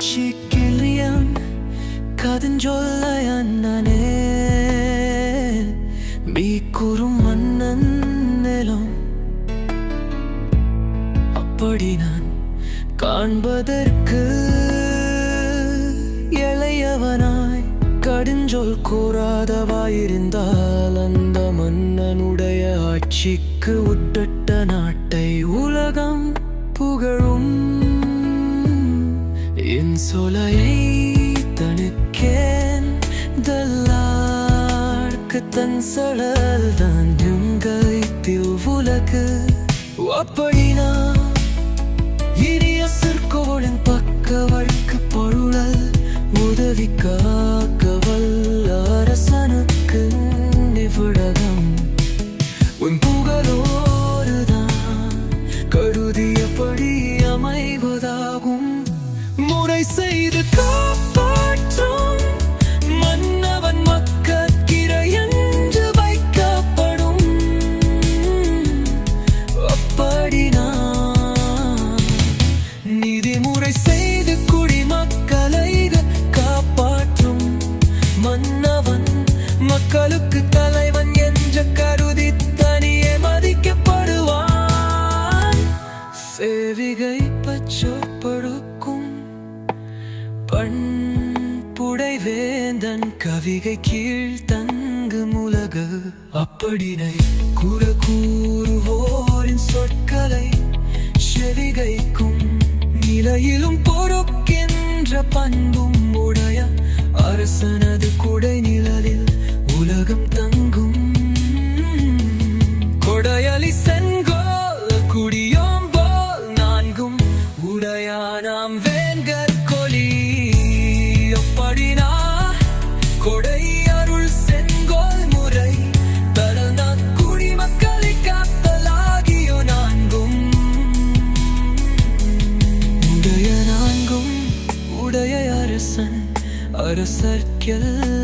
Çekilyen kadın jollayan nane bir kurum mannன் நிலம் அப்படி நான் காண்பதற்கு இளையவனாய் கடுஞ்சொல் கூறாதவாயிருந்தால் அந்த மன்னனுடைய ஆட்சிக்கு உட்பட்ட நாட்டை உலகம் புகழும் என் சொலையை தனுக்கேன் தல்லார்க்கு தன் சொலல் தான் எங்கைத்தில் உலகு அப்படினா இனிய சிற்கோளின் பக்க வழக்கு பொருளல் உதவி காக்க வல்ல அரசனுக்கு நிவிடகம் உன் புகழோடுதான் கருதியபடி அமைவதாகும் முறை செய்து காப்பாற்றும் மன்னவன் மக்கட்கிரையென்று வைக்கப்படும் அப்படினா நீதிமுறை செய்து குடிமக்களை காப்பாற்றும் மன்னவன் மக்களுக்கு தலைவன் என்ற கருதி தனியே மதிக்கப்படுவான் சேவிகை பச்சோப்படுக்கும் பண்புடை வேந்தன் கவிகை கீழ் தங்கு உலகு அப்படினை கூறுவோரின் சொற்களை செவிகைக்கும் நிலையிலும் பொறுக்கின்ற பண்பும் உடைய அரசனது குடை நிழலில் உலகம் தங்கும் கொடையலி செங்கோல் குடியோம்போல் நான்கும் உடையானாம் வேங்கர் கொலி அப்படினா கொடை அருள் செங்கோல் முறை தரனா குடிமக்களை காத்தலாகியோ நான்கும் உடைய நான்கும் உடைய அரசன் அரசர்க்கெல்லாம்